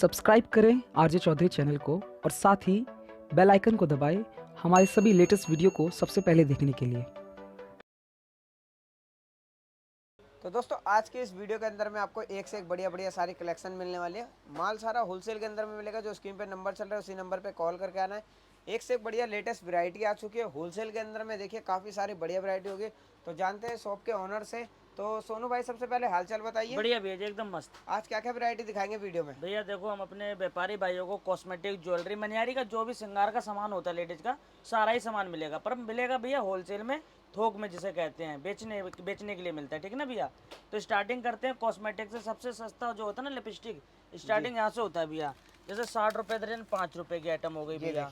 Subscribe करें RJ Chaudhary channel को और साथ ही बेल आइकन को दबाएं हमारे सभी लेटेस्ट वीडियो को सबसे पहले देखने के लिए। तो दोस्तों आज के इस वीडियो के अंदर में आपको एक से एक बढ़िया बढ़िया सारी कलेक्शन मिलने वाली है। माल सारा होलसेल के अंदर में मिलेगा। जो स्क्रीन पे नंबर चल रहा है उसी नंबर पे कॉल करके आना है। एक से एक बढ़िया लेटेस्ट वैरायटी आ चुकी है होलसेल के अंदर में। देखिए काफ़ी सारी बढ़िया वैरायटी होगी। तो जानते हैं शॉप के ऑनर से। तो सोनू भाई सबसे पहले हालचाल बताइए। बढ़िया भैया जी, एकदम मस्त। आज क्या क्या वैरायटी दिखाएंगे वीडियो में? भैया देखो, हम अपने व्यापारी भाइयों को कॉस्मेटिक, ज्वेलरी, मनियारी का जो भी श्रृंगार का सामान होता है लेडीज का, सारा ही सामान मिलेगा। पर मिलेगा भैया होलसेल में, थोक में जिसे कहते हैं, बेचने के लिए मिलता है। ठीक है ना भैया। तो स्टार्टिंग करते हैं कॉस्मेटिक से। सबसे सस्ता जो होता है ना लिपस्टिक, स्टार्टिंग यहाँ से होता है भैया। जैसे 60 रुपये दर्जन 5 रुपये की आइटम हो गई भैया।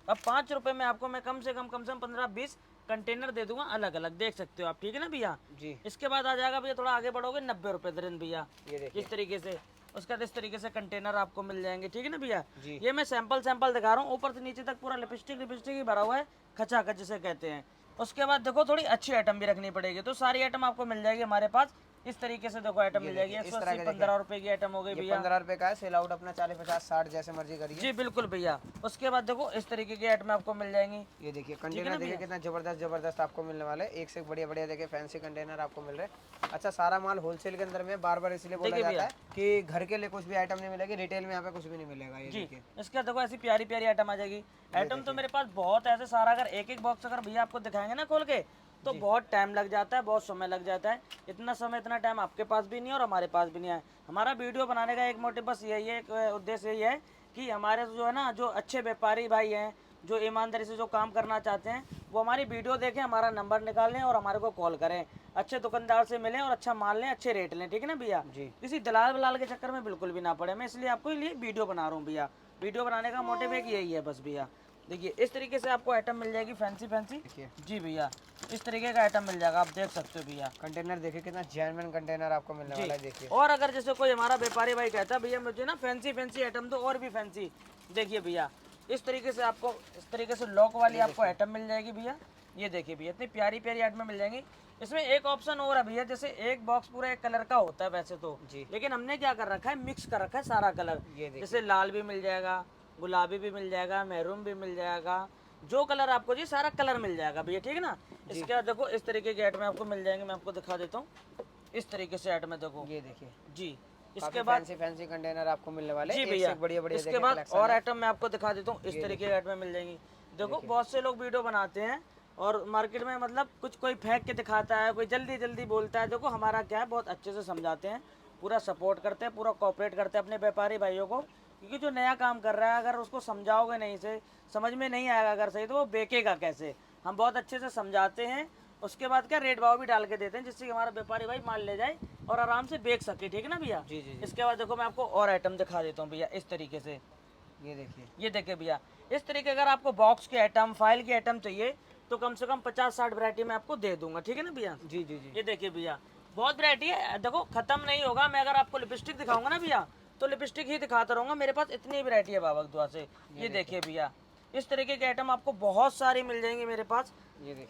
अब 5 रुपये में आपको मैं कम से कम 15-20 कंटेनर दे दूंगा अलग अलग, देख सकते हो आप। ठीक है ना भैया जी। इसके बाद आ जाएगा भैया, थोड़ा आगे बढ़ोगे 90 रुपये दर्जन भैया, इस तरीके से। उसका इस तरीके से कंटेनर आपको मिल जाएंगे। ठीक है ना भैया। ये मैं सैंपल दिखा रहा हूँ, ऊपर से नीचे तक पूरा लिपस्टिक ही भरा हुआ है, खचाखच जिसे कहते हैं। उसके बाद देखो थोड़ी अच्छी आइटम भी रखनी पड़ेगी, तो सारी आइटम आपको मिल जाएगी हमारे पास। इस तरीके से देखो आइटम मिल जाएगी। 180 15 रुपए की आइटम हो गई भैया। 15 रुपए का है। सेल आउट अपना 40 50 60 जैसे मर्जी करिए। जी बिल्कुल भैया। उसके बाद देखो इस तरीके की आइटम आपको मिल जाएंगी। ये देखिए कंटेनर देखिए कितना जबरदस्त आपको मिलने वाला है। एक से एक बढ़िया बढ़िया देखिए फैंसी कंटेनर आपको मिल रहे हैं। अच्छा सारा माल होलसेल के अंदर में बार बार इसलिए बोला जाता है कि घर के लिए कुछ भी आइटम नहीं मिलेगी, रिटेल में यहाँ पे कुछ भी नहीं मिलेगा। ये देखिए इसका देखो ऐसी प्यारी प्यारी आइटम आ जाएगी। आइटम तो मेरे पास बहुत है ऐसे सारा। अगर एक एक बॉक्स अगर भैया आपको दिखाएंगे ना खोल के, तो बहुत टाइम लग जाता है, बहुत समय लग जाता है। इतना समय इतना टाइम आपके पास भी नहीं है और हमारे पास भी नहीं है। हमारा वीडियो बनाने का एक मोटिव बस यही है, एक उद्देश्य यही है कि हमारे जो है ना, जो अच्छे व्यापारी भाई हैं, जो ईमानदारी से जो काम करना चाहते हैं, वो हमारी वीडियो देखें, हमारा नंबर निकालें और हमारे को कॉल करें। अच्छे दुकानदार से मिलें और अच्छा माल लें, अच्छे रेट लें। ठीक है ना भैया। किसी दलाल वलाल के चक्कर में बिल्कुल भी ना पड़े। मैं इसलिए आपको लिए वीडियो बना रहा हूँ भैया। वीडियो बनाने का मोटिव एक यही है बस भैया। देखिए इस तरीके से आपको आइटम मिल जाएगी फैंसी। जी भैया इस तरीके का आइटम मिल जाएगा, आप देख सकते हो भैया। कंटेनर देखिए कितना जेन्युइन कंटेनर आपको मिलने वाला है। देखिए और अगर जैसे कोई हमारा व्यापारी भाई कहता है भैया मुझे ना फैंसी आइटम दो और भी फैंसी, देखिए भैया इस तरीके से आपको, इस तरीके से लॉक वाली आपको आइटम मिल जाएगी भैया। ये देखिए भैया इतनी प्यारी प्यारी आइटम मिल जाएंगी। इसमें एक ऑप्शन और है भैया, जैसे एक बॉक्स पूरा एक कलर का होता है वैसे तो, लेकिन हमने क्या कर रखा है, मिक्स कर रखा है सारा कलर। जैसे लाल भी मिल जाएगा, गुलाबी भी मिल जाएगा, मैरून भी मिल जाएगा, जो कलर आपको जी सारा कलर मिल जाएगा भैया। ठीक है ना। इसके बाद देखो इस तरीके के आइटम आपको मिल जाएंगे। मैं आपको दिखा देता हूँ इस तरीके से आइटम है। देखो ये देखिए जी। इसके बाद फैंसी कंटेनर आपको मिलने वाले जी हैं। भैया बढ़िया बढ़िया इसके बाद और आइटम मैं आपको दिखा देता हूँ, इस तरीके के आइटम मिल जाएंगी। देखो बहुत से लोग वीडियो बनाते हैं और मार्केट में मतलब कुछ कोई फेंक के दिखाता है, कोई जल्दी बोलता है। देखो हमारा क्या है, बहुत अच्छे से समझाते हैं, पूरा सपोर्ट करते हैं, पूरा कोऑपरेट करते हैं अपने व्यापारी भाइयों को। क्योंकि जो नया काम कर रहा है, अगर उसको समझाओगे नहीं, से समझ में नहीं आएगा अगर सही, तो वो बेचेगा कैसे। हम बहुत अच्छे से समझाते हैं। उसके बाद क्या रेट भाव भी डाल के देते हैं, जिससे कि हमारा व्यापारी भाई माल ले जाए और आराम से बेच सके। ठीक है ना भैया। इसके बाद देखो मैं आपको और आइटम दिखा देता हूँ भैया इस तरीके से। ये देखिए भैया इस तरीके, अगर आपको बॉक्स के आइटम, फाइल के आइटम चाहिए तो कम से कम 50-60 वैरायटी में आपको दे दूंगा। ठीक है ना भैया। जी। ये देखिए भैया बहुत वैरायटी है, देखो खत्म नहीं होगा। मैं अगर आपको लिपस्टिक दिखाऊंगा ना भैया, तो लिपस्टिक ही दिखाता रहूंगा, मेरे पास इतनी वैरायटी है बाबा की दुआ से। ये देखिए भैया इस तरीके के आइटम आपको बहुत सारी मिल जाएंगी मेरे पास।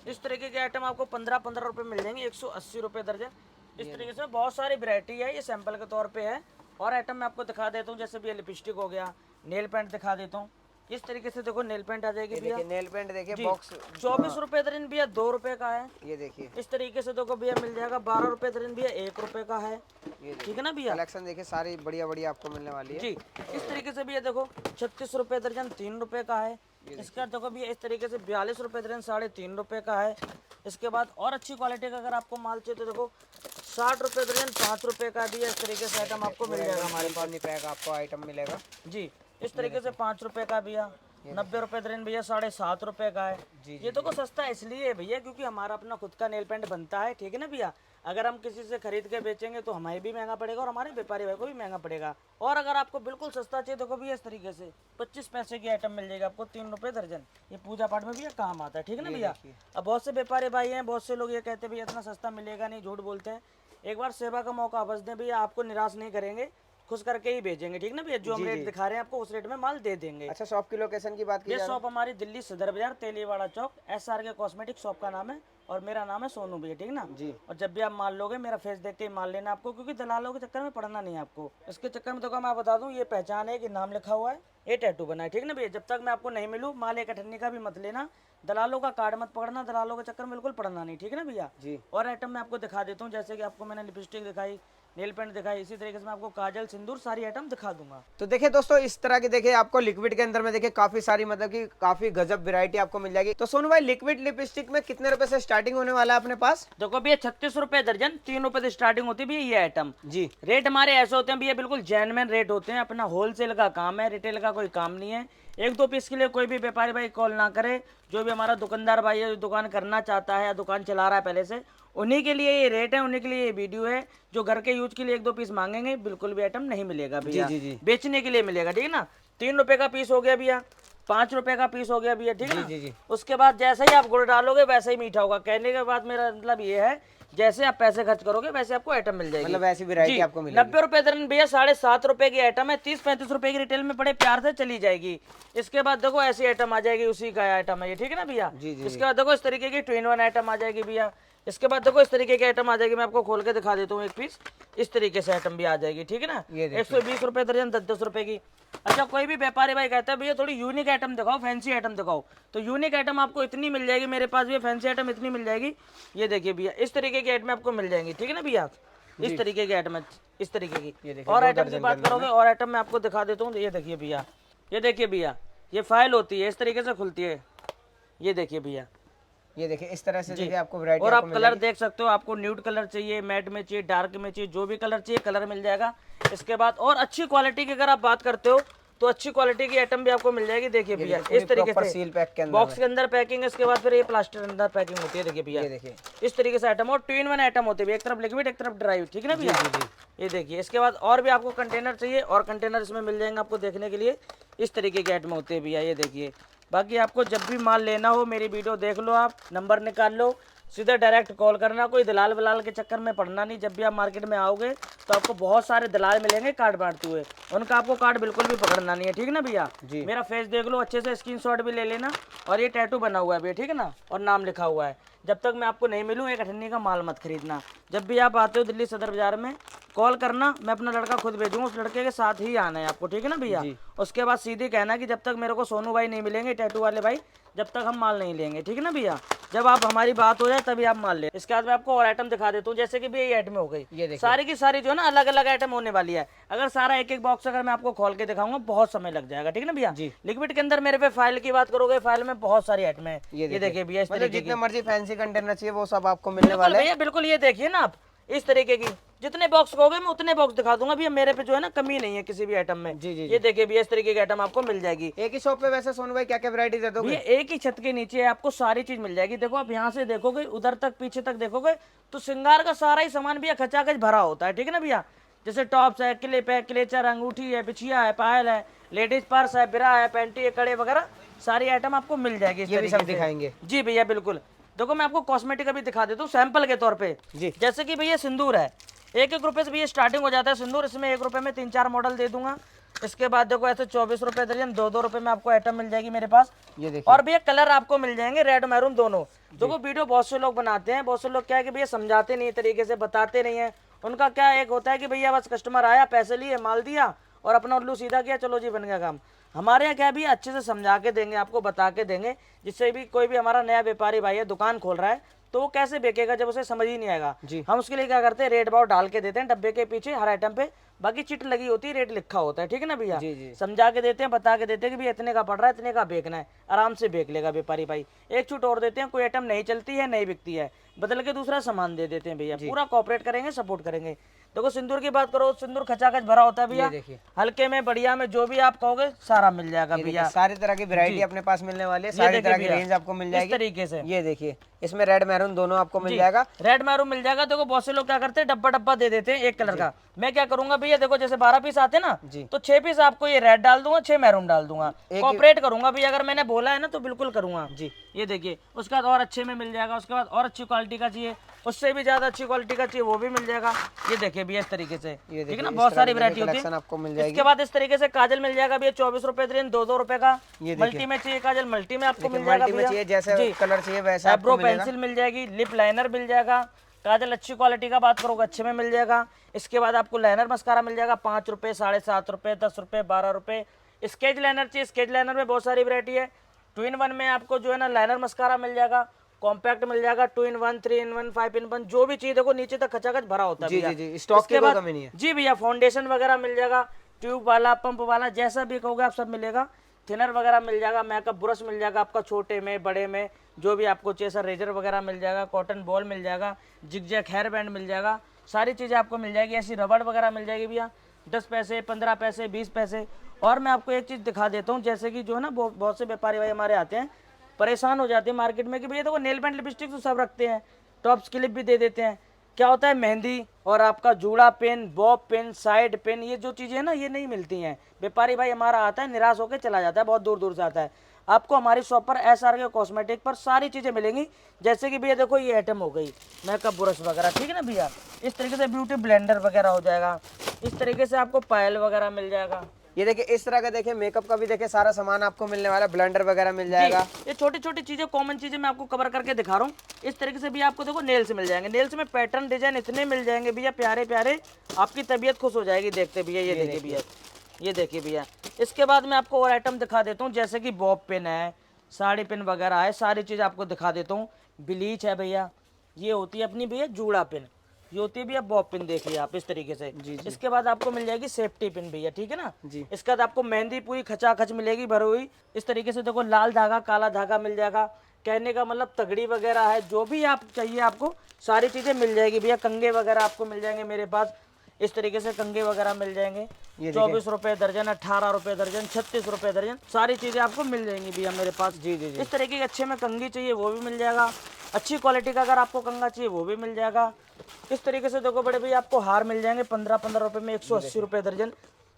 इस तरीके के आइटम आपको 15-15 रुपए मिल जाएंगे, 180 रुपए दर्जन। इस तरीके से बहुत सारी वैरायटी है, ये सैंपल के तौर पे है। और आइटम मैं आपको दिखा देता हूँ, जैसे भैया लिपस्टिक हो गया, नेल पेंट दिखा देता हूँ। इस तरीके से देखो नेल पेंट आ जाएगी भैया। नेल पेंट देखिए बॉक्स 24 रुपए दर्जन भैया, 2 रुपए का है। ये देखिए इस तरीके से देखो भैया मिल जाएगा 12 रुपए दर्जन भैया, 1 रुपए का है। ठीक है ना भैया। कलेक्शन देखिए सारी बढ़िया बढ़िया आपको मिलने वाली है जी। इस तरीके से भैया देखो 36 रुपए दर्जन, 3 रुपए का है। इसका देखो भैया इस तरीके से 42 रुपए दर्जन, 3.5 रुपए का है। इसके बाद और अच्छी क्वालिटी का अगर आपको माल चाहिए तो देखो 60 रुपए दर्जन, 5 रुपए का भी है। इस तरीके से आइटम आपको मिल जाएगा हमारे पास। पैक आपको आइटम मिलेगा जी। इस तरीके से 5 रुपए का भैया, 90 रुपए दर्जन भैया, 7.5 रुपए का है। ये तो को सस्ता इसलिए है भैया क्योंकि हमारा अपना खुद का नेल पेंट बनता है। ठीक है ना भैया। अगर हम किसी से खरीद के बेचेंगे तो हमें भी महंगा पड़ेगा और हमारे व्यापारी भाई को भी महंगा पड़ेगा। और अगर आपको बिल्कुल सस्ता चाहिए देखो भैया इस तरीके से 25 पैसे की आइटम मिल जाएगी आपको, 3 रुपए दर्जन। ये पूजा पाठ में भैया काम आता है। ठीक है ना भैया। अब बहुत से व्यापारी भाई हैं, बहुत से लोग ये कहते हैं भैया इतना सस्ता मिलेगा नहीं, झूठ बोलते हैं। एक बार सेवा का मौका बस दें भैया, आपको निराश नहीं करेंगे। खुश करके ही भेजेंगे, ठीक ना भैया। जो हम रेट दिखा रहे हैं आपको उस रेट में माल दे देंगे। अच्छा, शॉप की लोकेशन की बात की ये जाए शॉप हमारी दिल्ली सदर बाजार तेलीवाड़ा चौक, SRK कॉस्मेटिक शॉप का नाम है और मेरा नाम है सोनू भैया, ठीक ना जी। और जब भी आप माल लोगे मेरा फेस देख के ही माल लेना आपको, क्योंकि दलालों के चक्कर में पड़ना नहीं है आपको। इसके चक्कर में तो मैं बता दूं, ये पहचान है कि नाम लिखा हुआ है, ये टैटू बना है, ठीक ना भैया। जब तक मैं आपको नहीं मिलूँ माल एक अठन्नी का भी मत लेना, दलालों का कार्ड मत पकड़ना, दलालों के चक्कर में बिल्कुल पड़ना नहीं, ठीक है ना भैया जी। और आइटम मैं आपको दिखा देता हूँ, जैसे कि आपको मैंने लिपस्टिक दिखाई, नेल पेंट दिखाई, इसी तरीके से मैं आपको काजल सिंदूर सारी आइटम दिखा दूंगा। तो देखिए दोस्तों, इस तरह की देखिए आपको लिक्विड के अंदर में देखिए काफी सारी मतलब कि काफी गजब वैरायटी आपको मिल जाएगी। तो सोनू भाई, लिक्विड लिपस्टिक में कितने रुपए से स्टार्टिंग होने वाला है अपने पास? देखो भैया 36 रुपए दर्जन, 3 रुपए से स्टार्टिंग होती है भैया ये आइटम। जी। रेट हमारे ऐसे होते हैं भैया, बिल्कुल जेन्युइन रेट होते हैं। अपना होलसेल का काम है, रिटेल का कोई काम नहीं है। 1-2 पीस के लिए कोई भी व्यापारी भाई कॉल ना करे। जो भी हमारा दुकानदार भाई है, जो दुकान करना चाहता है या दुकान चला रहा है पहले से, उन्हीं के लिए ये रेट है, उन्हीं के लिए ये वीडियो है। जो घर के यूज के लिए 1-2 पीस मांगेंगे बिल्कुल भी आइटम नहीं मिलेगा भैया, जी, जी। बेचने के लिए मिलेगा, ठीक है ना। 3 रुपए का पीस हो गया भैया, 5 रुपए का पीस हो गया भैया, ठीक है ना। जी, जी। उसके बाद जैसे ही आप गुड़ डालोगे वैसे ही मीठा होगा। कहने के बाद मेरा मतलब ये है, जैसे आप पैसे खर्च करोगे वैसे आपको आइटम मिल जाएगी, मतलब ऐसी वैरायटी आपको मिलेगी। 90 रुपए दर्जन भैया, 7.5 रुपए की आइटम है, 30-35 रुपए की रिटेल में बड़े प्यार से चली जाएगी। इसके बाद देखो ऐसी आइटम आ जाएगी, उसी का आइटम है ये, ठीक है ना भैया। जी, जी। इसके बाद देखो इस तरीके की 2-in-1 आइटम आ जाएगी भैया। इसके बाद देखो इस तरीके की आइटम आ जाएगी, मैं आपको खोल के दिखा देता हूँ एक पीस। इस तरीके से आइटम भी आ जाएगी, ठीक है ना। ये देखिए। 120 रुपए दर्जन, 10-10 रुपए की। अच्छा, कोई भी व्यापारी भाई कहता है भैया थोड़ी यूनिक आइटम दिखाओ, फैंसी आइटम दिखाओ, तो यूनिक आइटम आपको इतनी मिल जाएगी मेरे पास भी, फैंसी आइटम इतनी मिल जाएगी। ये देखिए भैया, इस तरीके की आइटम आपको मिल जाएंगी, ठीक है ना भैया। इस तरीके की आइटम है, इस तरीके की। और आइटम की बात करोगे और आइटम मैं आपको दिखा देता हूँ। ये देखिए भैया, ये देखिए भैया, ये फाइल होती है, इस तरीके से खुलती है। ये देखिए भैया, ये देखिए इस तरह से देखिए आपको वैरायटी और आप कलर देख सकते हो, आपको न्यूड कलर चाहिए, मैट में चाहिए, डार्क में चाहिए, जो भी कलर चाहिए कलर मिल जाएगा। इसके बाद और अच्छी क्वालिटी की अगर आप बात करते हो तो अच्छी क्वालिटी की आइटम भी आपको मिल जाएगी। देखिए भैया, इस तरीके से सील पैक के अंदर बॉक्स के अंदर पैकिंग है, इसके बाद फिर ये प्लास्टिक के अंदर पैकिंग होती है। देखिए भैया, ये देखिए इस तरीके से आइटम, और 2-in-1 आइटम होते हैं, एक तरफ लिक्विड एक तरफ ड्राई, ठीक है ना भैया। ये देखिए, इसके बाद और भी आपको कंटेनर चाहिए और कंटेनर इसमें मिल जाएंगे आपको देखने के लिए। इस तरीके के आइटम होते हैं भैया, ये देखिए। बाकी आपको जब भी माल लेना हो मेरी वीडियो देख लो, आप नंबर निकाल लो, सीधे डायरेक्ट कॉल करना, कोई दलाल वलाल के चक्कर में पड़ना नहीं। जब भी आप मार्केट में आओगे तो आपको बहुत सारे दलाल मिलेंगे कार्ड बांटते हुए, उनका आपको कार्ड बिल्कुल भी पकड़ना नहीं है, ठीक है ना भैया। मेरा फेस देख लो अच्छे से, स्क्रीनशॉट भी ले लेना। और ये टैटू बना हुआ है भैया, ठीक है ना, और नाम लिखा हुआ है। जब तक मैं आपको नहीं मिलूँ 1 अठन्नी का माल मत खरीदना। जब भी आप आते हो दिल्ली सदर बाजार में कॉल करना, मैं अपना लड़का खुद भेजूंगा, उस लड़के के साथ ही आना है आपको, ठीक है ना भैया। उसके बाद सीधे कहना कि जब तक मेरे को सोनू भाई नहीं मिलेंगे, टैटू वाले भाई, जब तक हम माल नहीं लेंगे, ठीक है ना भैया। जब आप हमारी बात हो जाए तभी आप माल ले। इसके बाद मैं आपको और आइटम दिखा देता हूँ, जैसे कि भैया ये आइटम हो गई, सारी की सारी जो है ना अलग अलग आइटम होने वाली है। अगर सारा एक एक बॉक्स अगर मैं आपको खोल के दिखाऊंगा बहुत समय लग जाएगा, ठीक है ना भैया। लिक्विड के अंदर मेरे पे फाइल की बात करोगे, फाइल में बहुत सारी आइटम है। ये देखिए भैया, इस तरीके जितने मर्जी फैंसी कंटेनर चाहिए वो सब आपको मिलने वाले भैया, बिल्कुल। ये देखिए ना आप, इस तरीके की जितने बॉक्स कहोगे मैं उतने बॉक्स दिखा दूंगा भैया। मेरे पे जो है ना कमी नहीं है किसी भी आइटम में। ये देखिए भैया, इस तरीके की आइटम आपको मिल जाएगी। एक ही शॉप पे वैसे सोनू भाई क्या क्या वैरायटी दे दोगे? एक ही छत के नीचे आपको सारी चीज मिल जाएगी। देखो आप यहाँ से देखोगे, उधर तक पीछे तक देखोगे तो श्रृंगार का सारा ही सामान भैया खचाखच भरा होता है, ठीक है ना भैया। जैसे टॉप्स है, क्लिप है, क्लेचर, अंगूठी है, बिछिया है, पायल है, लेडीज पर्स है, बिरा है, पैंटी है, कड़े वगैरह सारी आइटम आपको मिल जाएगी। ये भी सब दिखाएंगे। जी भैया बिल्कुल। देखो मैं आपको कॉस्मेटिक अभी दिखा देता हूँ सैंपल के तौर पे। जैसे कि भैया सिंदूर है, 1-1 रुपए से भैया स्टार्टिंग हो जाता है सिंदूर। इसमें 1 रुपए में 3-4 मॉडल दे दूंगा। इसके बाद देखो ऐसे 24 रुपए दर्जन, 2-2 रुपए में आपको आइटम मिल जाएगी मेरे पास। ये देखिए, और भैया कलर आपको मिल जाएंगे रेड मैरून दोनों। देखो वीडियो बहुत से लोग बनाते हैं, बहुत से लोग क्या है कि भैया समझाते नहीं तरीके से, बताते नहीं है। उनका क्या एक होता है कि भैया बस कस्टमर आया, पैसे लिए, माल दिया और अपना उल्लू सीधा किया, चलो जी बन गया काम। हमारे यहाँ क्या भी अच्छे से समझा के देंगे, आपको बता के देंगे, जिससे भी कोई भी हमारा नया व्यापारी भाई है दुकान खोल रहा है तो वो कैसे बेचेगा जब उसे समझ ही नहीं आएगा। हम उसके लिए क्या करते हैं, रेट भाव डाल के देते हैं डब्बे के पीछे हर आइटम पे, बाकी चिट लगी होती है, रेट लिखा होता है, ठीक है ना भैया। समझा के देते हैं, बता के देते हैं कि भैया इतने का पड़ रहा है, इतने का बेचना है, आराम से बेच लेगा व्यापारी भाई। एक छूट और देते हैं, कोई आइटम नहीं चलती है, नहीं बिकती है, बदल के दूसरा सामान दे देते हैं भैया। पूरा कॉपरेट करेंगे, सपोर्ट करेंगे। देखो सिंदूर की बात करो, सिंदूर खचाखच भरा होता है भैया, हल्के में बढ़िया में जो भी आप कहोगे सारा मिल जाएगा भैया। सारी तरह की वैरायटी अपने पास मिलने वाली है, सारी तरह की रेंज आपको मिल जाएगी इस तरीके से। ये देखिए, इसमें रेड मैरून दोनों आपको मिल जाएगा। रेड मैरून मिल जाएगा। देखो बहुत से लोग क्या करते हैं, डब्बा डब्बा दे देते हैं एक कलर का। मैं क्या करूंगा भैया, देखो जैसे 12 पीस आते हैं ना, तो 6 पीस आपको ये रेड डाल दूंगा, 6 मैरून डाल दूंगा। कॉपरेट करूंगा भैया, अगर मैंने बोला है ना तो बिल्कुल करूंगा जी। ये देखिए, उसके बाद और अच्छे में मिल जाएगा, उसके बाद और अच्छी क्वालिटी क्वालिटी का चाहिए, उससे भी ज्यादा अच्छी क्वालिटी का चाहिए वो भी मिल जाएगा। ये देखिए भैया इस तरीके से, ये ठीक है ना, देखिए, बहुत इस सारी तरह की वैरायटी होती कलेक्शन है। आपको मिल जाएगी। इसके बाद इस तरीके से काजल मिल जाएगा भैया 24 रुपए दर्जन, 2-2 रुपए का। ये मल्टी में चाहिए काजल, मल्टी में आपको मिल जाएगा मल्टी में चाहिए, जैसे कलर चाहिए वैसा आईब्रो आपको मिलेगा। पेंसिल मिल जाएगी, लिप लाइनर मिल जाएगा, काजल अच्छी क्वालिटी का बात करोगे अच्छे में मिल जाएगा। इसके बाद आपको लाइनर मस्कारा मिल जाएगा 5 रुपए, 7.5 रुपए, 10 रुपए, 12 रुपए। स्केच लाइनर चाहिए, स्केच लाइनर में बहुत सारी वैरायटी है। 2-in-1 में आपको जो है ना लाइनर मस्कारा मिल जाएगा, कॉम्पैक्ट मिल जाएगा, 2-in-1, 3-in-1, 5-in-1, जो भी चीज देखो नीचे तक खचाखच भरा होता है जी भैया। जी जी, स्टॉक की कोई कमी नहीं है। जी भैया फाउंडेशन वगैरह मिल जाएगा, ट्यूब वाला, पंप वाला, जैसा भी कहोगे आप सब मिलेगा। थिनर वगैरह मिल जाएगा, मेकअप ब्रश मिल जाएगा आपका, छोटे में बड़े में जो भी आपको चाहिए सर, रेजर वगैरह मिल जाएगा, कॉटन बॉल मिल जाएगा, जिगजैग हेयर बैंड मिल जाएगा, सारी चीज़ें आपको मिल जाएगी। ऐसी रबड़ वगैरह मिल जाएगी भैया 10 पैसे, 15 पैसे, 20 पैसे। और मैं आपको एक चीज़ दिखा देता हूँ, जैसे कि जो है ना बहुत से व्यापारी भाई हमारे आते हैं, परेशान हो जाते हैं मार्केट में कि भैया देखो नेल पेंट लिपस्टिक तो सब रखते हैं, टॉप्स क्लिप भी दे देते हैं, क्या होता है मेहंदी और आपका जूड़ा pin, bob pin, side pin, ये जो चीज़ें हैं ना ये नहीं मिलती हैं। व्यापारी भाई हमारा आता है निराश होकर चला जाता है, बहुत दूर दूर से आता है। आपको हमारी शॉप पर SRK कॉस्मेटिक पर सारी चीज़ें मिलेंगी। जैसे कि भैया देखो ये आइटम हो गई मेकअप ब्रश वगैरह, ठीक है ना भैया, इस तरीके से ब्यूटी ब्लेंडर वगैरह हो जाएगा, इस तरीके से आपको पायल वगैरह मिल जाएगा। ये देखिए इस तरह का, देखिए मेकअप का भी देखिए सारा सामान आपको मिलने वाला है, ब्लेंडर वगैरह मिल जाएगा। ये छोटी छोटी चीजें, कॉमन चीजें मैं आपको कवर करके दिखा रहा हूँ। इस तरीके से भी आपको देखो नेल्स मिल जाएंगे, नेल्स में पैटर्न डिजाइन इतने मिल जाएंगे भैया प्यारे प्यारे, आपकी तबीयत खुश हो जाएगी देखते भैया। ये देखिए भैया, ये देखिए भैया। इसके बाद मैं आपको और आइटम दिखा देता हूँ, जैसे कि बॉब पिन है, साड़ी पिन वगैरह है, सारी चीज आपको दिखा देता हूँ। ब्लीच है भैया, ये होती है अपनी भैया जूड़ा पिन, ये होती है भैया बॉब पिन, देखिए आप इस तरीके से। इसके बाद आपको मिल जाएगी सेफ्टी पिन भैया, ठीक है ना जी। इसके बाद आपको मेहंदी पूरी खचाखच मिलेगी भरी हुई, इस तरीके से देखो लाल धागा, काला धागा मिल जाएगा, कहने का मतलब तगड़ी वगैरह है, जो भी आप चाहिए आपको सारी चीजें मिल जाएगी भैया। कंगे वगैरह आपको मिल जाएंगे मेरे पास, इस तरीके से कंगे वगैरह मिल जाएंगे 24 रुपए दर्जन, 18 रुपए दर्जन, 36 रुपए दर्जन, सारी चीजें आपको मिल जाएंगी भैया मेरे पास। जी जी जी। इस तरीके के अच्छे में कंगी चाहिए वो भी मिल जाएगा, अच्छी क्वालिटी का अगर आपको कंगा चाहिए वो भी मिल जाएगा। इस तरीके से देखो बड़े भैया आपको हार मिल जाएंगे 15-15 रुपए में, 180 रुपए दर्जन,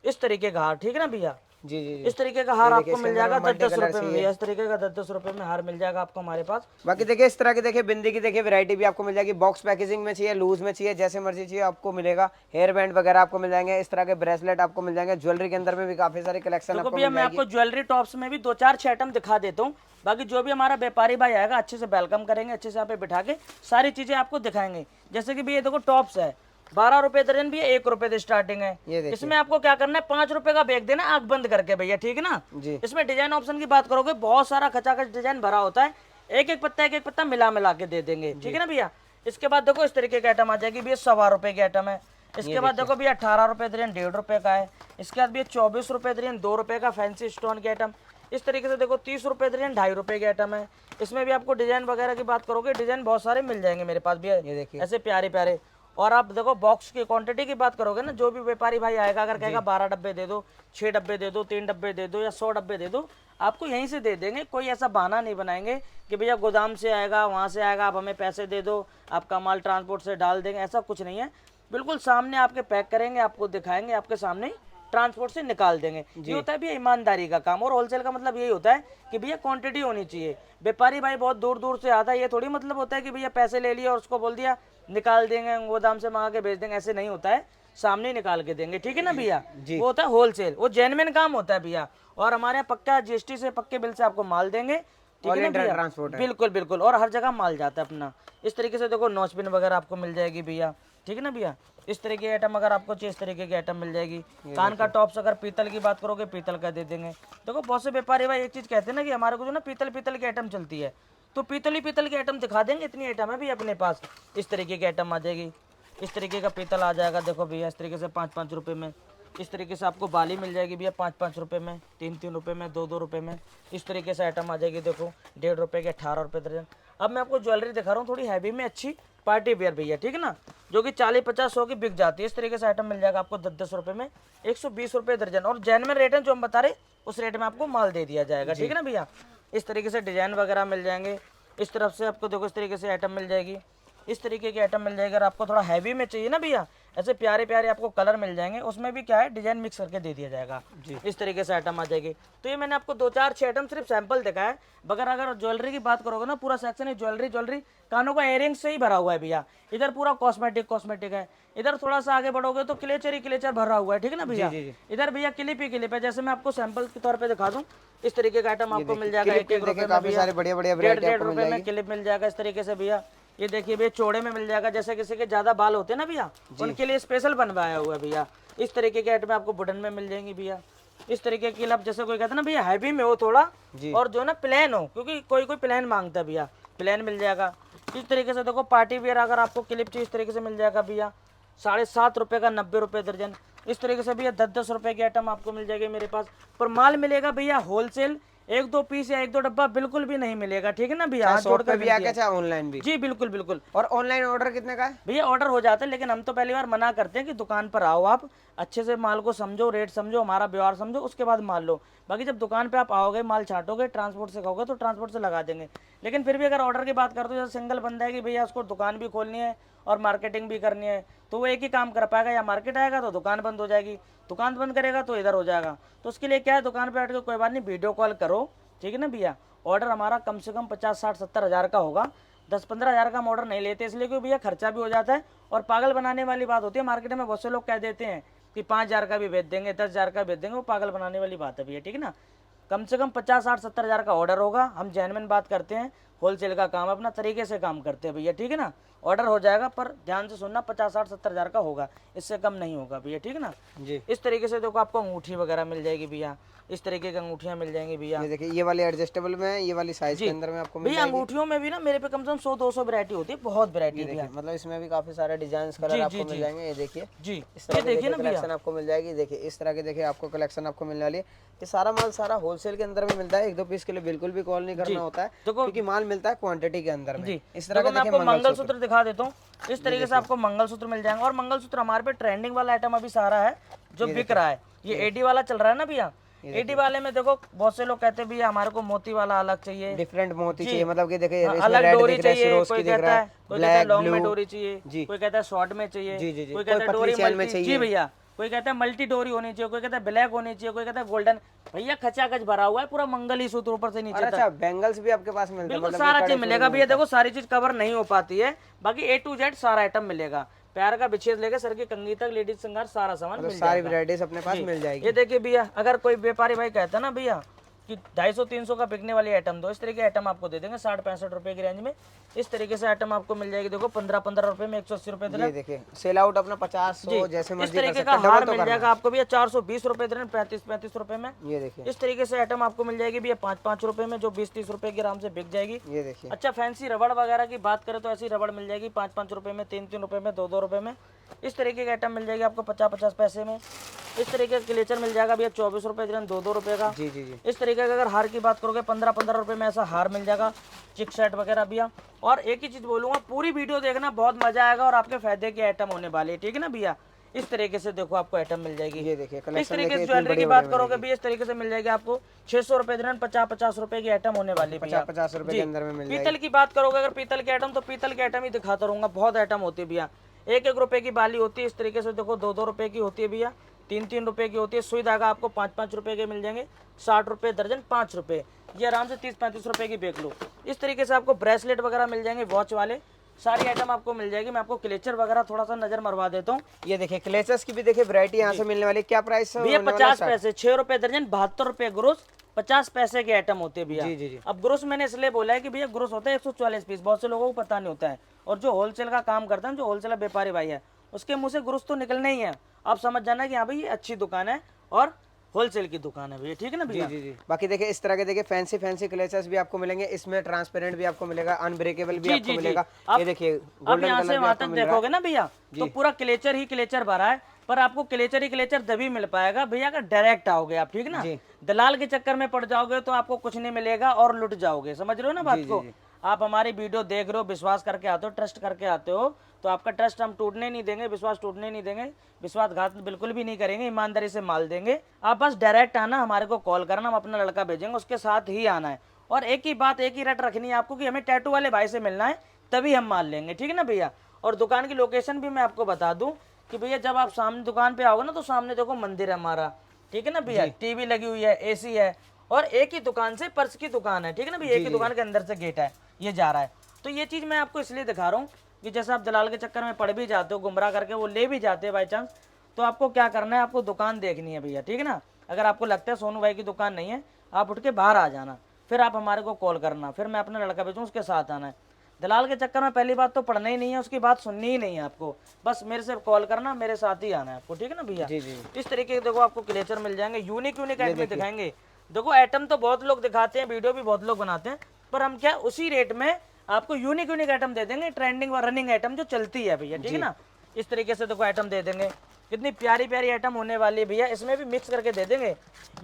इस तरीके का हार, ठीक है ना भैया। जी जी जी। इस तरीके का हार आपको मिल जाएगा 10-10 रुपए में भैया, इस तरीके का 10-10 रुपए में हार मिल जाएगा आपको हमारे पास। बाकी देखिए इस तरह की देखिए बिंदी की देखिए वैरायटी भी आपको मिल जाएगी, बॉक्स पैकेजिंग में चाहिए, लूज में चाहिए, जैसे मर्जी चाहिए आपको मिलेगा। हेयर बैंड वगैरह आपको मिल जाएंगे, इस तरह के ब्रेसलेट आपको मिल जाएंगे, ज्वेलरी के अंदर में भी काफी सारी कलेक्शन देखो आपको भैया मिल मैं जाएगी। आपको ज्वेलरी टॉप्स में भी 2-4 आइटम दिखा देता हूँ, बाकी जो भी हमारा व्यापारी भाई आएगा अच्छे से वेलकम करेंगे, अच्छे से यहाँ पे बिठा के सारी चीजें आपको दिखाएंगे। जैसे कि भैया देखो टॉप्स है 12 रुपए दर्जन भी, 1 रुपए से स्टार्टिंग है। ये देखिए। इसमें आपको क्या करना है 5 रुपए का बैग देना आंख बंद करके भैया, ठीक है ना जी। इसमें डिजाइन ऑप्शन की बात करोगे बहुत सारा खचाखच डिजाइन भरा होता है, एक एक पत्ता मिला मिला के दे देंगे, ठीक है ना भैया। इसके बाद देखो इस तरीके की आइटम आ जाएगी भैया 1.25 रुपए की आइटम है। इसके बाद देखो भैया 18 रुपए दर्जन 1.5 रुपए का है। इसके बाद भैया 24 रुपए दर्जन 2 रुपए का फैंसी स्टोन की आइटम। इस तरीके से देखो 30 रुपए दर्जन 2.5 रुपए की आइटम है। इसमें भी आपको डिजाइन वगैरह की बात करोगे डिजाइन बहुत सारे मिल जाएंगे मेरे पास भैया, ये देखिए ऐसे प्यारे प्यारे। और आप देखो बॉक्स की क्वांटिटी की बात करोगे ना, जो भी व्यापारी भाई आएगा अगर कहेगा 12 डब्बे दे दो, 6 डब्बे दे दो, 3 डब्बे दे दो या 100 डब्बे दे दो, आपको यहीं से दे देंगे। कोई ऐसा बहाना नहीं बनाएंगे कि भैया गोदाम से आएगा, वहाँ से आएगा, आप हमें पैसे दे दो, आपका माल ट्रांसपोर्ट से डाल देंगे, ऐसा कुछ नहीं है। बिल्कुल सामने आपके पैक करेंगे, आपको दिखाएंगे, आपके सामने ट्रांसपोर्ट से निकाल देंगे। ये होता है भैया ईमानदारी का काम, और होलसेल का मतलब यही होता है कि भैया क्वांटिटी होनी चाहिए। व्यापारी भाई बहुत दूर दूर से आता है, ये थोड़ी मतलब होता है कि भैया पैसे ले लिए और उसको बोल दिया निकाल देंगे, गोदाम से मंगा के भेज देंगे, ऐसे नहीं होता है, सामने ही निकाल के देंगे, ठीक है ना भैया। वो होता है होलसेल, वो जेन्युइन काम होता है भैया। और हमारे यहाँ पक्का GST से पक्के बिल से आपको माल देंगे, ठीक है ना भैया। ट्रांसपोर्ट है। बिल्कुल बिल्कुल, और हर जगह माल जाता है अपना। इस तरीके से देखो नोचपिन वगैरह आपको मिल जाएगी भैया, ठीक है ना भैया। इस तरीके की आइटम अगर आपको चाहिए इस तरीके की आइटम मिल जाएगी। कान का टॉप्स अगर पीतल की बात करोगे पीतल का दे देंगे। देखो बहुत से व्यापारी भाई एक चीज कहते हैं ना कि हमारे को जो ना पीतल की आइटम चलती है, तो पीतल की आइटम दिखा देंगे, इतनी आइटम है भी अपने पास। इस तरीके की आइटम आ जाएगी, इस तरीके का पीतल आ जाएगा, देखो भैया इस तरीके से 5-5 रुपए में। इस तरीके से आपको बाली मिल जाएगी भैया 5-5 रुपए में, 3-3 रुपए में, 2-2 रुपए में। इस तरीके से आइटम आ जाएगी, देखो 1.5 रुपए के 18 रुपए दर्जन। अब मैं आपको ज्वेलरी दिखा रहा हूँ थोड़ी हैवी में, अच्छी पार्टी वेयर भैया, ठीक है ना, जो कि 40-50-100 की बिक जाती है। इस तरीके से आइटम मिल जाएगा आपको 10-10 रुपए में, 120 रुपए दर्जन। और जेन्युइन रेट है जो हम बता रहे उस रेट में आपको माल दे दिया जाएगा, ठीक है ना भैया। इस तरीके से डिजाइन वगैरह मिल जाएंगे। इस तरफ से आपको देखो इस तरीके से आइटम मिल जाएगी, इस तरीके की आइटम मिल जाएगी। अगर आपको थोड़ा हैवी में चाहिए ना भैया, ऐसे प्यारे प्यारे आपको कलर मिल जाएंगे, उसमें भी क्या है डिजाइन मिक्स करके दे दिया जाएगा जी। इस तरीके से आइटम आ जाएगी। तो ये मैंने आपको 2-4-6 आइटम सिर्फ सैंपल दिखाया है। मगर अगर ज्वेलरी की बात करोगे ना, पूरा सेक्शन है ज्वेलरी, कानों का इयरिंग से ही भरा हुआ है भैया। इधर पूरा कॉस्मेटिक है। इधर थोड़ा सा आगे बढ़ोगे तो क्लेचर भरा हुआ है, ठीक है ना भैया। इधर भैया क्लिप ही क्लिप है। जैसे मैं आपको सैंपल के तौर पे दिखा दूं, इस तरीके का आइटम आपको मिल जाएगा 1-1 रुपए में काफी सारे बढ़िया बढ़िया वैरायटी डेढ़ आपको मिल रुपए में जाएगी। क्लिप मिल जाएगा इस तरीके से भैया। ये देखिए भैया चौड़े में मिल जाएगा, जैसे किसी के ज्यादा बाल होते हैं ना भैया, उनके लिए स्पेशल बनवाया हुआ है भैया। इस तरीके के आइटम आपको वुडन में मिल जाएंगी भैया। इस तरीके की क्लिप, जैसे कोई कहता है ना भैया हैवी में हो थोड़ा, और जो ना प्लेन हो, क्योंकि कोई कोई प्लेन मांगता है भैया, प्लेन मिल जाएगा इस तरीके से। देखो पार्टी वेयर अगर आपको क्लिप चाहिए इस तरीके से मिल जाएगा भैया। 7.5 रुपए का 90 रुपए दर्जन इस तरीके से भैया। 10-10 रुपए की आइटम आपको मिल जाएगी मेरे पास। पर माल मिलेगा भैया होलसेल, 1-2 पीस या 1-2 डब्बा बिल्कुल भी नहीं मिलेगा, ठीक है ना भैया। हाथ जोड़ पे कर भी आके चाहे ऑनलाइन भी। जी बिल्कुल। और ऑनलाइन ऑर्डर कितने का है भैया? ऑर्डर हो जाता है, लेकिन हम तो पहली बार मना करते हैं कि दुकान पर आओ, आप अच्छे से माल को समझो, रेट समझो, हमारा व्यवहार समझो, उसके बाद माल लो। बाकी जब दुकान पे आप आओगे, माल छाटोगे, ट्रांसपोर्ट से कहोगे तो ट्रांसपोर्ट से लगा देंगे। लेकिन फिर भी अगर ऑर्डर की बात करते हो, जैसे सिंगल बंदा है कि भैया उसको दुकान भी खोलनी है और मार्केटिंग भी करनी है, तो वो एक ही काम कर पाएगा, या मार्केट आएगा तो दुकान बंद हो जाएगी, दुकान बंद करेगा तो इधर हो जाएगा। तो उसके लिए क्या है, दुकान पर बैठ के कोई बात नहीं, वीडियो कॉल करो, ठीक है ना भैया। ऑर्डर हमारा कम से कम 50-60-70 हज़ार का होगा। 10-15 हज़ार का हम ऑर्डर नहीं लेते, इसलिए क्योंकि भैया खर्चा भी हो जाता है और पागल बनाने वाली बात होती है। मार्केट में बहुत से लोग कह देते हैं कि 5 हज़ार का भी बेच देंगे, 10 हज़ार का बेच देंगे, वो पागल बनाने वाली बात है भैया, ठीक है ना। कम से कम 50-60-70 हज़ार का ऑर्डर होगा। हम जेन्युइन बात करते हैं, होलसेल का काम अपना तरीके से काम करते हैं भैया, ठीक है ना। ऑर्डर हो जाएगा, पर ध्यान से सुनना, 50-60-70 हज़ार का होगा, इससे कम नहीं होगा भैया, ठीक है ना जी। इस तरीके से देखो आपको अंगूठी वगैरह मिल जाएगी भैया, इस तरीके की अंगूठियाँ मिल जाएंगी भैया। ये देखिए, ये वाली एडजस्टेबल में है, ये वाली साइज के अंदर में आपको मिल भैया अंगूठियों में भी ना मेरे पे कम से कम 100-200 वैरायटी होती है, बहुत वैरायटी भैया। मतलब इसमें भी काफी सारे डिजाइन कलर आपको मिल जाएंगे। ये देखिए जी, इस तरह ये देखिए ना कलेक्शन भैया, आपको मिल जाएगी। देखिए इस तरह के देखिए आपको कलेक्शन आपको मिलने वाली है। ये सारा माल सारा होलसेल के अंदर में मिलता है। 1-2 पीस के लिए बिल्कुल भी कॉल नहीं करना होता है, क्योंकि माल मिलता है क्वांटिटी के अंदर में। जी इस तरह देखो का मैं आपको मंगलसूत्र दिखा देता हूँ। इस तरीके से आपको मंगलसूत्र मिल जाएंगे, और मंगलसूत्र हमारे पे ट्रेंडिंग वाला आइटम अभी सारा है जो बिक रहा है। ये एडी वाला चल रहा है ना भैया, एडी वाले में देखो बहुत से लोग कहते हैं भैया हमारे को मोती वाला अलग चाहिए, डिफरेंट मोती चाहिए, मतलब कि देखिए अलग डोरी चाहिए, कोई कहता है लॉन्ग में डोरी जी। चाहिए, कोई कहता है शॉर्ट में चाहिए, जी। कोई कहता है डोरी में मल्टी, जी भैया, कोई कहता है मल्टी डोरी होनी चाहिए, कोई कहता है ब्लैक होनी चाहिए, कोई कहता है गोल्डन। भैया खचाखच भरा हुआ है पूरा मंगल ही सूत्र ऊपर से नीचे तक। अच्छा, बैंगल्स भी आपके पास मिलते हैं? बिल्कुल सारा चीज मिलेगा भैया। देखो सारी चीज कवर नहीं हो पाती है, बाकी A to Z सारा आइटम मिलेगा। पैर का बिछेद लेकर सर की कंघी तक लेडीज श्रृंगार सारा सामान मिल सारी वैरायटीज अपने पास मिल जाएगी। ये देखिए भैया, अगर कोई व्यापारी भाई कहता है ना भैया कि 250-300 का बिकने वाली आइटम दो, इस तरीके आइटम आपको दे देंगे 60-65 रुपए की रेंज में। इस तरीके से आइटम आपको मिल जाएगी। देखो 15-15 रुपए में 180 रुपए दे। ये देखिए सेल आउट अपना 50-100 जैसे इस मर्जी तरीके का हार मिल जाएगा आपको भैया 420 रुपए दे, 35-35 रुपए में। ये देखिए इस तरीके से आइटम आपको मिल जाएगी भैया 5-5 रुपए में, जो 20-30 रुपए की आराम से बिक जाएगी। ये देखिए अच्छा फैंसी रबड़ वगैरह की बात करें तो ऐसी रबड़ मिल जाएगी 5-5 रुपए में, 3-3 रुपए में, 2-2 रुपए में। इस तरीके की आइटम मिल जाएगी आपको 50-50 पैसे में। इस तरीके का क्लेचर मिल जाएगा भैया 24 रुपए दे, 2-2 रुपए का। जी। इस तरीके का अगर हार की बात करोगे 15-15 रुपए में ऐसा हार मिल जाएगा, चिक सेट वगैरह भैया। और एक ही चीज बोलूंगा, पूरी वीडियो देखना, बहुत मजा आएगा और आपके फायदे की आइटम होने वाली है, ठीक है ना भैया। इस तरीके से देखो आपको आइटम मिल जाएगी। ये देखिए इस तरीके से ज्वेलरी की बात करोगे भी इस तरीके से मिल जाएगी आपको 600 रुपए दे, 50-50 रुपए की आइटम होने वाली है भैया। 50 रुपए के अंदर में मिल जाएगी। पीतल की बात करोगे अगर पीतल की आइटम, तो पीतल की आइटम ही दिखाता रहूंगा, बहुत आइटम होती है भैया। 1-1 रुपए की बाली होती है, इस तरीके से देखो 2-2 रुपए की होती है भैया, 3-3 रुपए की होती है। सुई धागा आपको 5-5 रुपए के मिल जाएंगे, 60 रुपए दर्जन, 5 रुपए। ये आराम से 30-35 रुपए की बेच लो। इस तरीके से आपको ब्रेसलेट वगैरह मिल जाएंगे, वॉच वाले सारी आइटम आपको मिल जाएगी। मैं आपको क्लेचर वगैरह थोड़ा सा नजर मरवा देता हूँ। ये देखिए क्लेचर्स की भी देखिए वैरायटी यहाँ से मिलने वाली है। क्या प्राइस है भैया 50 पैसे, 6 रुपए दर्जन, 72 रुपए ग्रोस, 50 पैसे के आइटम होते हैं भैया। जी। अब ग्रोस मैंने इसलिए बोला है कि भैया ग्रोस होता है 144 पीस, बहुत से लोगों को पता नहीं होता है। और जो होलसेल का काम करता है, जो होलसेल व्यापारी भाई है, उसके मुंह से ग्रोस तो निकलना ही है। आप समझ जाना कि हाँ भाई ये अच्छी दुकान है और होलसेल की दुकान है भैया, ठीक है ना भैया। जी। बाकी देखिए इस तरह के देखिए फैंसी क्लेचर्स भी आपको मिलेंगे। इसमें ट्रांसपेरेंट भी आपको मिलेगा, अनब्रेकेबल भी आपको मिलेगा। ये देखिए अब यहाँ से वहां तक देखोगे ना भैया, तो पूरा क्लेचर ही क्लेचर भरा है। पर आपको क्लेचर ही क्लेचर तभी मिल पाएगा भैया अगर डायरेक्ट आओगे आप, ठीक है ना। दलाल के चक्कर में पड़ जाओगे तो आपको कुछ नहीं मिलेगा और लुट जाओगे, समझ रहे हो ना बात को। आप हमारी वीडियो देख रहे हो, विश्वास करके आते हो, ट्रस्ट करके आते हो, तो आपका ट्रस्ट हम टूटने नहीं देंगे, विश्वास टूटने नहीं देंगे, विश्वासघात बिल्कुल भी नहीं करेंगे, ईमानदारी से माल देंगे। आप बस डायरेक्ट आना, हमारे को कॉल करना, हम अपना लड़का भेजेंगे, उसके साथ ही आना है। और एक ही बात, एक ही रट रखनी है आपको कि हमें टैटू वाले भाई से मिलना है, तभी हम माल लेंगे, ठीक है ना भैया। और दुकान की लोकेशन भी मैं आपको बता दूं कि भैया जब आप सामने दुकान पे आओगे ना तो सामने देखो मंदिर है हमारा, ठीक है ना भैया, टीवी लगी हुई है, एसी है, और एक ही दुकान से पर्स की दुकान है, ठीक है ना भैया, एक ही दुकान के अंदर से गेट है, ये जा रहा है। तो ये चीज़ मैं आपको इसलिए दिखा रहा हूँ कि जैसे आप दलाल के चक्कर में पड़ भी जाते हो, गुमराह करके वो ले भी जाते हैं बाई चांस, तो आपको क्या करना है, आपको दुकान देखनी है भैया, ठीक है ना। अगर आपको लगता है सोनू भाई की दुकान नहीं है, आप उठ के बाहर आ जाना, फिर आप हमारे को कॉल करना, फिर मैं अपना लड़का भेजूँ उसके साथ आना है। दलाल के चक्कर में पहली बात तो पढ़ना ही नहीं है, उसकी बात सुननी ही नहीं है आपको, बस मेरे से कॉल करना, मेरे साथ ही आना है आपको, ठीक है ना भैया। जी जी इस तरीके के देखो आपको क्लेचर मिल जाएंगे, यूनिक आइटम दिखाएंगे। देखो आइटम तो बहुत लोग दिखाते हैं, वीडियो भी बहुत लोग बनाते हैं, पर हम क्या उसी रेट में आपको यूनिक आइटम दे देंगे, ट्रेंडिंग और रनिंग आइटम जो चलती है भैया, ठीक है ना। इस तरीके से देखो आइटम दे देंगे, कितनी प्यारी प्यारी आइटम होने वाली है भैया। इसमें भी मिक्स करके दे देंगे।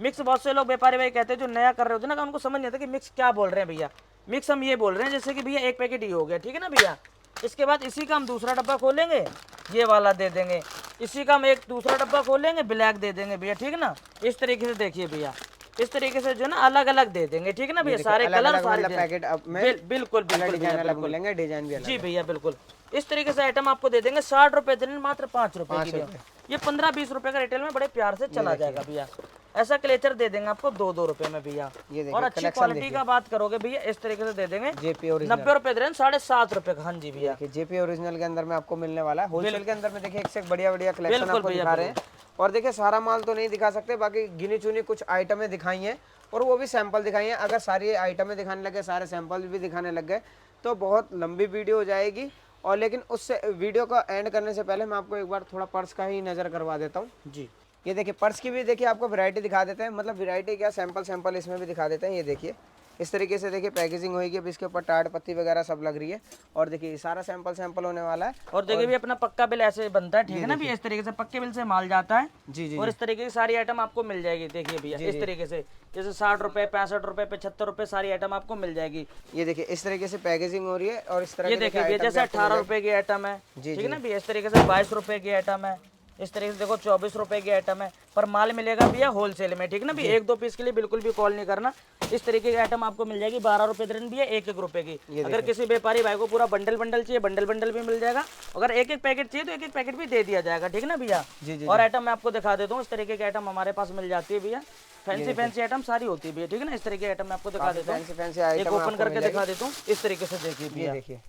मिक्स बहुत से लोग व्यापारी भाई कहते हैं जो नया कर रहे होते हैं ना, उनको समझ नहीं आता कि मिक्स क्या बोल रहे हैं भैया। मिक्स हम ये बोल रहे हैं जैसे कि भैया एक पैकेट ही हो गया, ठीक है ना भैया। इसके बाद इसी का हम दूसरा डब्बा खोलेंगे, ये वाला दे देंगे। इसी का हम एक दूसरा डब्बा खोलेंगे, ब्लैक दे देंगे भैया, ठीक है ना। इस तरीके से देखिए भैया, इस तरीके से जो है ना अलग अलग दे देंगे, ठीक है ना भैया। सारे कलर सारे पैकेट अब में बिल्कुल बिल्कुल डिजाइन अलग बिल्कुल मिलेंगे, डिजाइन भी अलग। जी भैया बिल्कुल। इस तरीके से आइटम आपको दे देंगे 60 रुपए देने, मात्र 5 रुपए की भैया। ये 15-20 रुपए का रिटेल में बड़े प्यार से चला जाएगा भैया। ऐसा क्लेचर दे देंगे आपको 2-2 रुपए में भैया। ये देखिए और अच्छी क्वालिटी का बात करोगे भैया, इस तरीके से दे देंगे जेपी ओरिजिनल 90 रुपए दे रहे हैं, 7.5 रुपए का। हाँ जी भैया, जेपी ओरिजिनल के अंदर में आपको मिलने वाला है। होलसेल के अंदर में देखिए एक से एक बढ़िया बढ़िया कलेक्शन आपको दिखा रहे हैं। और देखिए सारा माल तो नहीं दिखा सकते, बाकी गिनी चुनी कुछ आइटमें दिखाई हैं और वो भी सैंपल दिखाई हैं। अगर सारी आइटमें दिखाने लगे, सारे सैंपल भी दिखाने लग गए तो बहुत लंबी वीडियो हो जाएगी। और लेकिन उससे वीडियो का एंड करने से पहले मैं आपको एक बार थोड़ा पर्स का ही नज़र करवा देता हूँ जी। ये देखिए पर्स की भी देखिए आपको वैरायटी दिखा देते हैं, मतलब वैरायटी क्या, सैंपल इसमें भी दिखा देते हैं। ये देखिए इस तरीके से देखिए पैकेजिंग होगी, अब इसके ऊपर टाट पत्ती वगैरह सब लग रही है। और देखिए ये सारा सैंपल होने वाला है। और देखिए भी अपना पक्का बिल ऐसे बनता है, ठीक है ना भैया। इस तरीके से पक्के बिल से माल जाता है। जी जी और इस तरीके की सारी आइटम आपको मिल जाएगी। देखिए भैया इस तरीके से, जैसे 60 रुपए, 65 रुपए, 75 रुपए सारी आइटम आपको मिल जाएगी। ये देखिए इस तरीके से पैकेजिंग हो रही है। और इस तरह ये के देखिए भैया जैसे 18 रुपए की आइटम है, ठीक है ना भैया। इस तरीके से 22 रुपए की आइटम है। इस तरीके से देखो 24 रुपए की आइटम है, पर माल मिलेगा भैया होलसेल में, ठीक है ना भैया। 1-2 पीस के लिए बिल्कुल भी कॉल नहीं करना। इस तरीके की आइटम आपको मिल जाएगी 12 रुपए दर भैया, 1-1 रुपए की। अगर किसी व्यापारी भाई को पूरा बंडल चाहिए, बंडल भी मिल जाएगा। अगर 1-1 पैकेट चाहिए तो 1-1 पैकेट भी दे दिया जाएगा, ठीक है ना भैया। और आइटम मैं आपको दिखा देता हूँ, इस तरीके की आइटम हमारे पास मिल जाती है भैया। फैंसी आइटम सारी होती है भैया, ठीक है ना। इस तरीके की आइटम मैं आपको दिखा देता हूँ, एक ओपन करके दिखा देता हूँ। इस तरीके से देखिए भैया, देखिए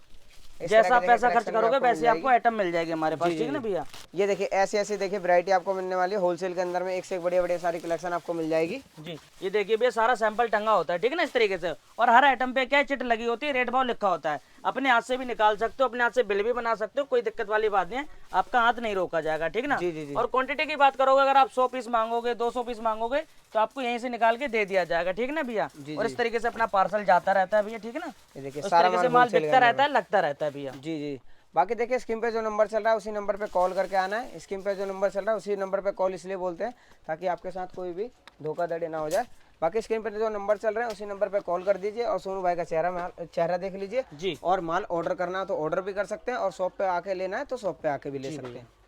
जैसा आप पैसा खर्च करोगे वैसे आपको आइटम मिल जाएगी हमारे पास, ठीक है ना भैया। ये देखिए ऐसे देखिए वैरायटी आपको मिलने वाली है होलसेल के अंदर में। एक से एक बढ़िया सारी कलेक्शन आपको मिल जाएगी। जी ये देखिए भैया सारा सैंपल टंगा होता है, ठीक है ना, इस तरीके से। और हर आइटम पे क्या चिट लगी होती है, रेट भाव लिखा होता है। अपने हाथ से भी निकाल सकते हो, अपने हाथ से बिल भी बना सकते हो, कोई दिक्कत वाली बात नहीं है। आपका हाथ नहीं रोका जाएगा, ठीक है ना। और क्वांटिटी की बात करोगे, अगर आप 100 पीस मांगोगे, 200 पीस मांगोगे तो आपको यहीं से निकाल के दे दिया जाएगा, ठीक है ना भैया। और इस तरीके से अपना पार्सल जाता रहता है भैया, ठीक है ना। ये देखिए उस सारा तरीके से माल बिकता रहता है, लगता रहता है भैया। जी जी। बाकी देखिए स्क्रीन पे जो नंबर चल रहा है उसी नंबर पे कॉल करके आना है। स्क्रीन पे जो नंबर चल रहा है उसी नंबर पे कॉल इसलिए बोलते हैं ताकि आपके साथ कोई भी धोखाधड़ी ना हो जाए। बाकी स्क्रीन पे जो नंबर चल रहा है उसी नंबर पे कॉल कर दीजिए और सोनू भाई का चेहरा देख लीजिए जी। और माल ऑर्डर करना है तो ऑर्डर भी कर सकते हैं और शॉप पे आके लेना है तो शॉप पे आके भी ले सकते हैं।